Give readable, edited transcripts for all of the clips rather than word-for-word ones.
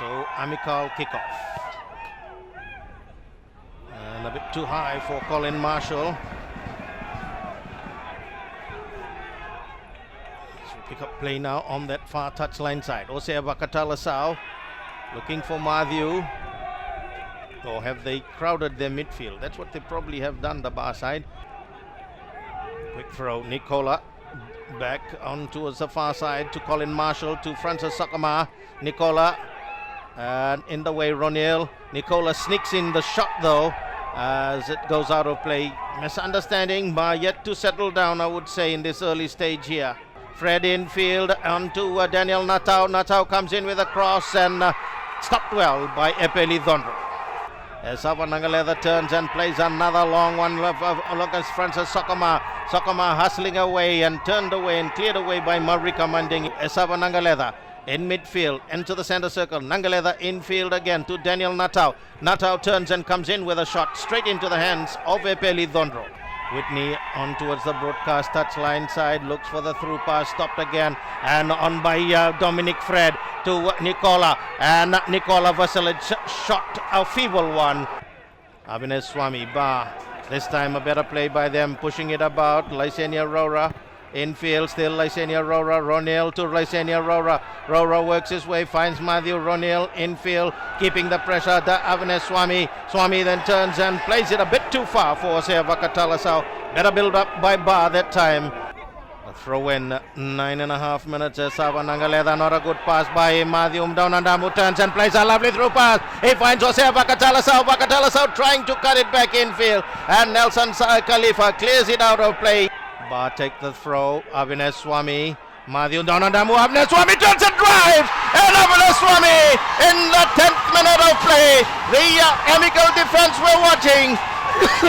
So Amicale kickoff. And a bit too high for Colin Marshall. So pick up play now on that far touchline side. Osea Vakatalasau looking for Matthew. Or have they crowded their midfield? That's what they probably have done, the bar side. Quick throw, Nicola back on towards the far side to Colin Marshall, to Francis Sakama. Nicola, and in the way Ronil. Nicola sneaks in the shot though as it goes out of play. Misunderstanding, but yet to settle down, I would say, in this early stage here. Fred infield onto Daniel Natau. Natau comes in with a cross and stopped well by Epeli Dhondro. As Nangaleda turns and plays another long one against Francis Sakama. Sakama hustling away and turned away and cleared away by Marika Mandingi. Esava Nangaleda in midfield into the center circle. Nangaleda infield again to Daniel Natau. Natau turns and comes in with a shot straight into the hands of Epeli Dhondro. Whitney on towards the broadcast touchline side, looks for the through pass, stopped again, and on by Dominic Fred to Nicola, and Nicola Vasilic shot a feeble one. Avinash Swami bar, this time a better play by them, pushing it about. Lysenia Rora infield, still Lysenia Rora. Ronil to Lysenia Rora. Rora works his way, finds Matthew. Ronil infield, keeping the pressure. Avinash Swami. Swami then turns and plays it a bit too far for Osea Vakatalasau. Better build up by Bar that time. A throw in, 9.5 minutes. Esava Nangaleda, not a good pass by Matthew. Mdaunandamu turns and plays a lovely through pass. He finds Osea Vakatalasau. Vakatalasau trying to cut it back infield, and Nelson Khalifa clears it out of play. Bar take the throw. Avinash Swami. Matthew Donadamu. Avinash Swami turns and drives. And Avinash Swami in the 10th minute of play. The Amicale defense we're watching.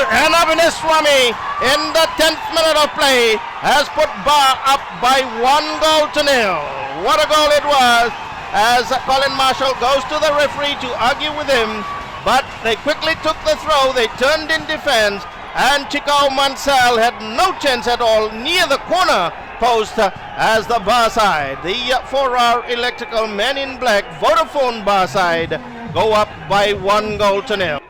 And Avinash Swami in the 10th minute of play has put Bar up by 1-0. What a goal it was, as Colin Marshall goes to the referee to argue with him. But they quickly took the throw. They turned in defense. And Chikau Mansell had no chance at all near the corner post as the bar side, the 4R Electrical Men in Black Vodafone bar side, go up by 1-0.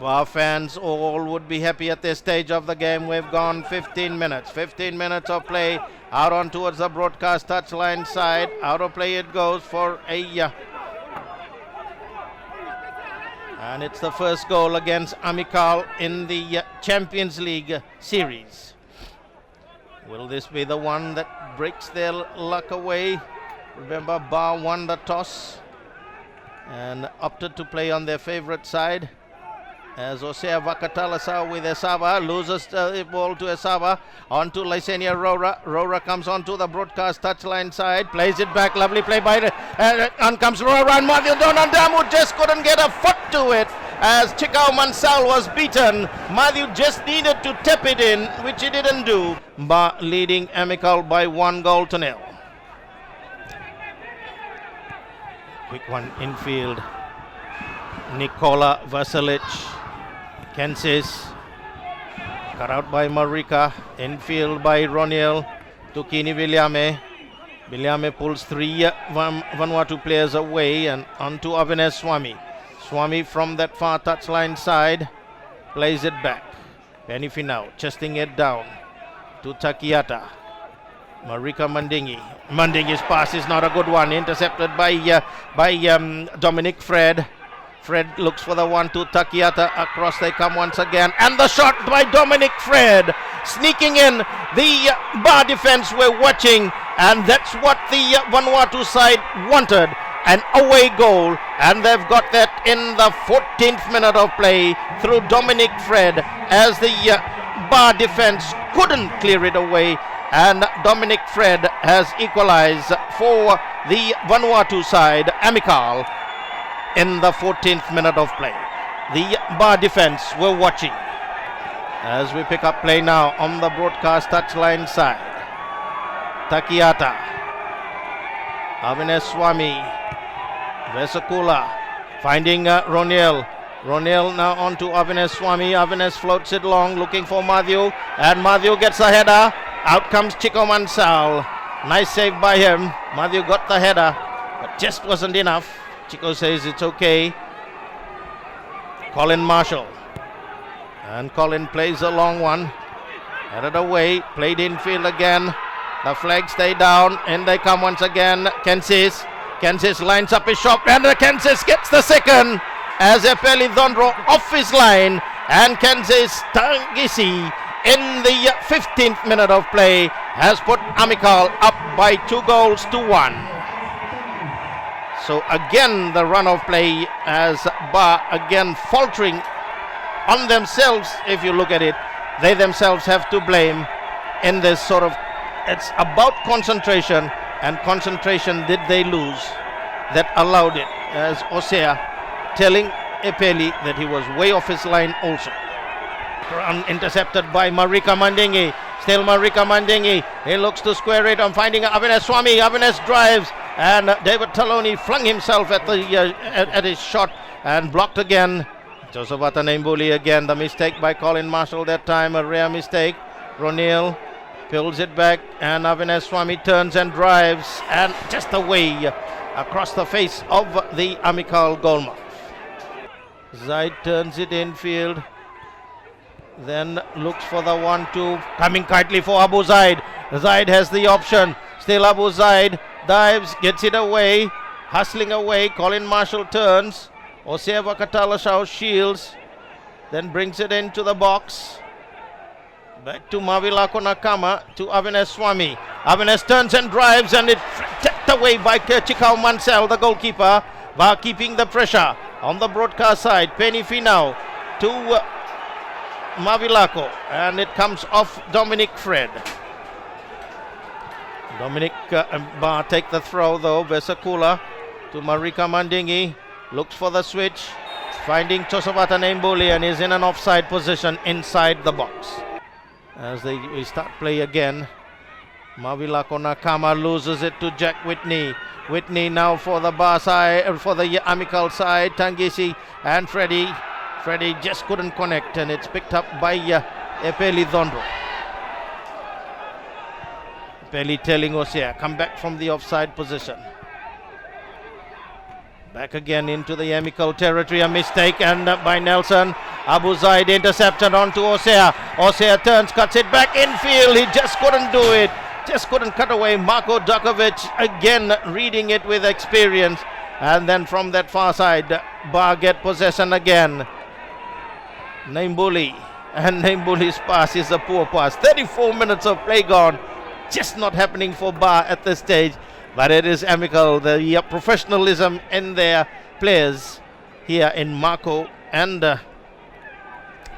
Bar fans all would be happy at this stage of the game. We've gone 15 minutes. 15 minutes of play out on towards the broadcast touchline side. Out of play it goes for a... And it's the first goal against Amicale in the Champions League series. Will this be the one that breaks their luck away? Remember, Bar won the toss and opted to play on their favorite side. As Osea Vakatalasau with Esava loses the ball to Esava, on to Lysenia Rora. Rora comes onto the broadcast touchline side, plays it back, lovely play by on comes Rora, and Matthew Donandamu just couldn't get a foot to it as Chikau Mansell was beaten. Matthew just needed to tap it in, which he didn't do. Bar leading Amicale by 1-0. Quick one infield. Nicola Vasilic. Kensis, cut out by Marika, infield by Ronil to Kini Viliame. Viliame pulls three Vanuatu players away and onto Avinash Swami. Swami from that far touchline side plays it back. Penny Finau chesting it down to Takiata. Marika Mandingi. Mandingi's pass is not a good one, intercepted by Dominic Fred. Fred looks for the one to Takiata. Across they come once again. And the shot by Dominic Fred. Sneaking in the Bar defense we're watching. And that's what the Vanuatu side wanted. An away goal. And they've got that in the 14th minute of play through Dominic Fred. As the Bar defense couldn't clear it away. And Dominic Fred has equalized for the Vanuatu side, Amicale, in the 14th minute of play. The Bar defense we're watching as we pick up play now on the broadcast touchline side. Takiata, Avinash Swami, Vesakula finding Ronil. Ronil now on to Avinash Swami. Avinash floats it long looking for Matthew, and Matthew gets a header. Out comes Chikau Mansell. Nice save by him. Matthew got the header, but just wasn't enough. Chico says it's okay. Colin Marshall. And Colin plays a long one. Headed away. Played infield again. The flags stay down. And they come once again. Kensis. Kensis lines up his shot. And Kensis gets the second. As Epeli Dhondro off his line. And Kensis Tangisi in the 15th minute of play has put Amicale up by 2-1. So again the run of play as Ba again faltering on themselves. If you look at it, they themselves have to blame in this sort of, it's about concentration, and concentration did they lose that allowed it, as Osea telling Epeli that he was way off his line also. Run intercepted by Marika Mandingi. Still Marika Mandingi. He looks to square it on finding Avinash Swami. Avinash drives and David Taloni flung himself at the at his shot and blocked again. Josephat Nembuli again. The mistake by Colin Marshall that time, a rare mistake. Ronil pulls it back and Avinash Swami turns and drives and just away across the face of the Amicale goalmouth. Zaid turns it infield. Then looks for the 1-2, coming tightly for Abu Zaid. Zaid has the option. Still Abu Zaid dives, gets it away, hustling away. Colin Marshall turns. Osea Vakatalasau shields, then brings it into the box. Back to Mavilako Nakama to Avinash Swami. Avinash turns and drives, and it tapped away by Chikau Mansell, the goalkeeper. Ba keeping the pressure on the broadcast side. Penny Finau to Mavilako, and it comes off Dominic Fred. Dominic Ba take the throw though. Vesakula to Marika Mandingi, looks for the switch, finding Josephat Nembuli, and is in an offside position inside the box. As we start play again, Mavilako Nakama loses it to Jack Whitney. Whitney now for the Ba side, for the Amicale side. Tangisi and Freddie just couldn't connect, and it's picked up by Epeli Dhondro. Epeli telling Osea, come back from the offside position. Back again into the Amicale territory, a mistake and by Nelson. Abu Zaid intercepted onto Osea. Osea turns, cuts it back infield. He just couldn't do it. Just couldn't cut away. Marko Dakovic again reading it with experience. And then from that far side, Ba get possession again. Nembuli, and Nembuli's pass is a poor pass. 34 minutes of play gone. Just not happening for Ba at this stage. But it is Amicale, the professionalism in their players here in Marco and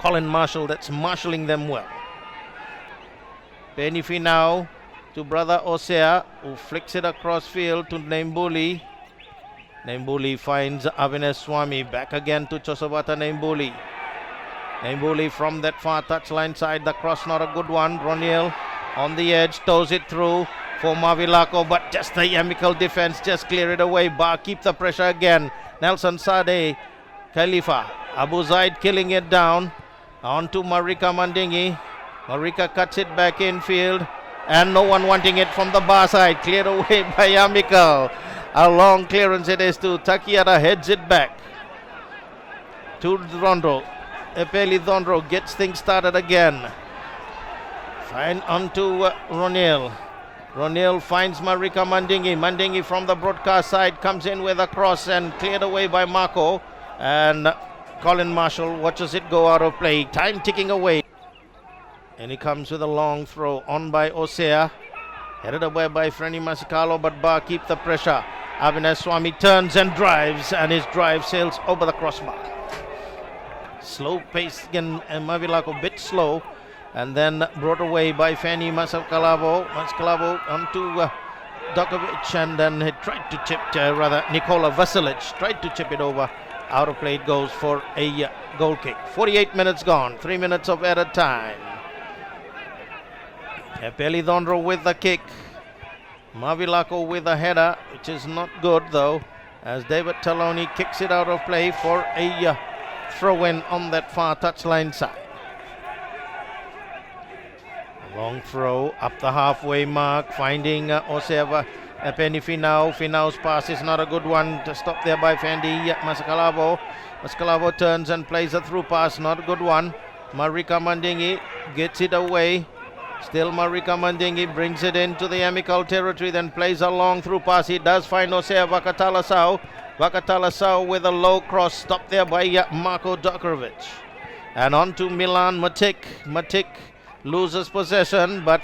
Colin Marshall that's marshalling them well. Penny Finau to brother Osea, who flicks it across field to Nembuli. Nembuli finds Avinash Swami. Back again to Josephat Nembuli. Nembuli from that far touchline side. The cross not a good one. Ronil on the edge, toes it through for Mavilako, but just the Amicale defense just clear it away. Ba keep the pressure again. Nelson Sade, Khalifa, Abu Zaid killing it down. On to Marika Mandingi. Marika cuts it back infield, and no one wanting it from the Ba side. Cleared away by Amicale. A long clearance it is to Takiara, heads it back to Dhondro. Epeli Dhondro gets things started again. Fine onto Ronil. Ronil finds Marika Mandingi. Mandingi from the broadcast side comes in with a cross and cleared away by Marco. And Colin Marshall watches it go out of play. Time ticking away. And he comes with a long throw on by Osea. Headed away by Freni Masicalo, but Ba keep the pressure. Avinash Swami turns and drives, and his drive sails over the crossbar. Slow pace again, and Mavilako a bit slow, and then brought away by Fanny Mascalavo onto Dakovic, and then he tried to chip, Nikola Vasilic tried to chip it over. Out of play it goes for a goal kick. 48 minutes gone, 3 minutes of added time. Epeli Dhondro with the kick. Mavilako with a header, which is not good though, as David Taloni kicks it out of play for a throw-in on that far touchline side. A long throw up the halfway mark, finding Osea Penny Finau. Finau's pass is not a good one. To stop there by Fendi Maskalavo. Maskalavo turns and plays a through pass. Not a good one. Marika Mandingi gets it away. Still Marika Mandingi brings it into the Amicale territory, then plays a long through pass. He does find Osea Vakatalasau. Vakatalasau with a low cross, stopped there by Marko Dokrovic. And on to Milan Matic. Matic loses possession, but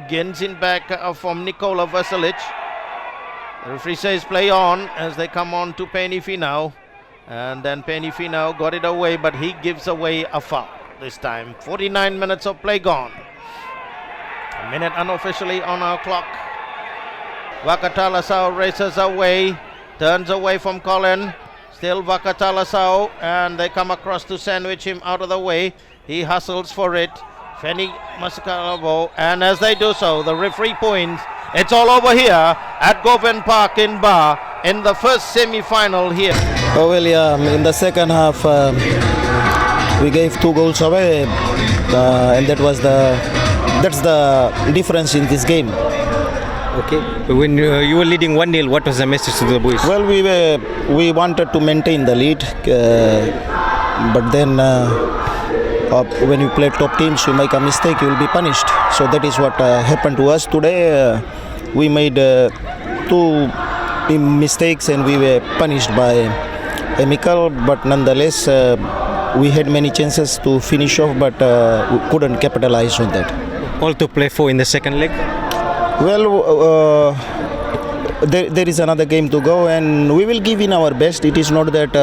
gains in back from Nikola Vasilic. The referee says play on as they come on to Penny Finau. And then Penny Finau got it away, but he gives away a foul this time. 49 minutes of play gone. A minute unofficially on our clock. Vakatalasau races away, turns away from Colin. Still Vakatalasau, and they come across to sandwich him out of the way. He hustles for it. Feni Maskalavo, and as they do so, the referee points. It's all over here at Govan Park in Ba in the first semi-final here. Oh well, yeah, in the second half we gave 2 goals away, and that's the difference in this game. Okay. When you were leading 1-0, what was the message to the boys? Well, we wanted to maintain the lead, but then when you play top teams, you make a mistake, you will be punished. So that is what happened to us today. We made 2 mistakes and we were punished by Amicale, but nonetheless we had many chances to finish off, but we couldn't capitalize on that. All to play for in the second leg? Well, there is another game to go, and we will give in our best. It is not that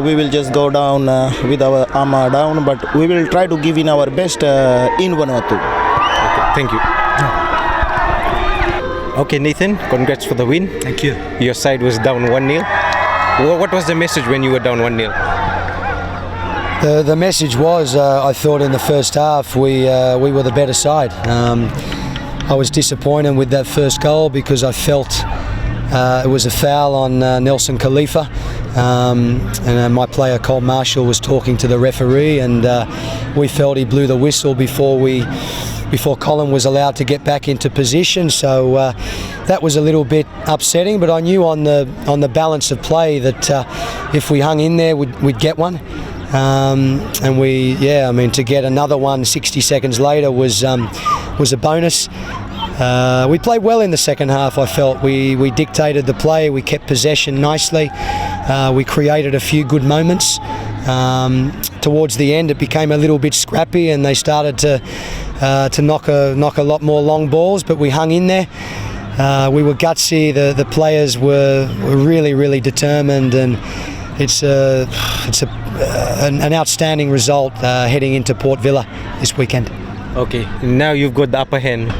we will just go down with our armor down, but we will try to give in our best in Vanuatu. Okay, thank you. Okay, Nathan, congrats for the win. Thank you. Your side was down 1-0. What was the message when you were down 1-0? The message was, I thought in the first half we were the better side. I was disappointed with that first goal because I felt it was a foul on Nelson Khalifa, and my player Cole Marshall was talking to the referee, and we felt he blew the whistle before Colin was allowed to get back into position. So that was a little bit upsetting, but I knew on the balance of play that if we hung in there, we'd get one. And to get another one 60 seconds later was a bonus. We played well in the second half. I felt we dictated the play, we kept possession nicely, we created a few good moments. Towards the end it became a little bit scrappy and they started to knock a lot more long balls, but we hung in there. We were gutsy, the players were really determined, and it's an outstanding result heading into Port Vila this weekend. Okay, now you've got the upper hand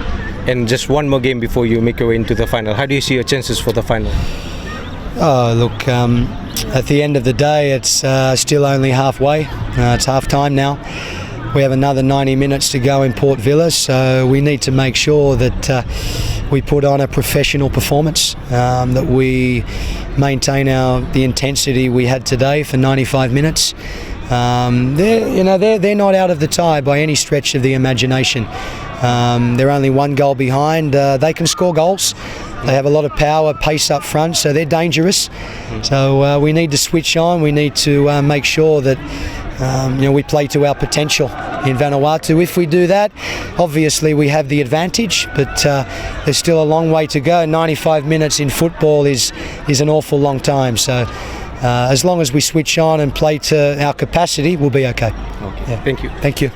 and just one more game before you make your way into the final. How do you see your chances for the final? Oh, look, at the end of the day it's still only halfway. It's half time now. We have another 90 minutes to go in Port Vila, so we need to make sure that we put on a professional performance, that we maintain the intensity we had today for 95 minutes. They're not out of the tie by any stretch of the imagination. They're only 1 goal behind. They can score goals. They have a lot of power, pace up front, so they're dangerous. So we need to switch on. We need to make sure that we play to our potential in Vanuatu. If we do that, obviously we have the advantage, but there's still a long way to go. 95 minutes in football is an awful long time. So as long as we switch on and play to our capacity, we'll be okay. Okay. Yeah. Thank you. Thank you.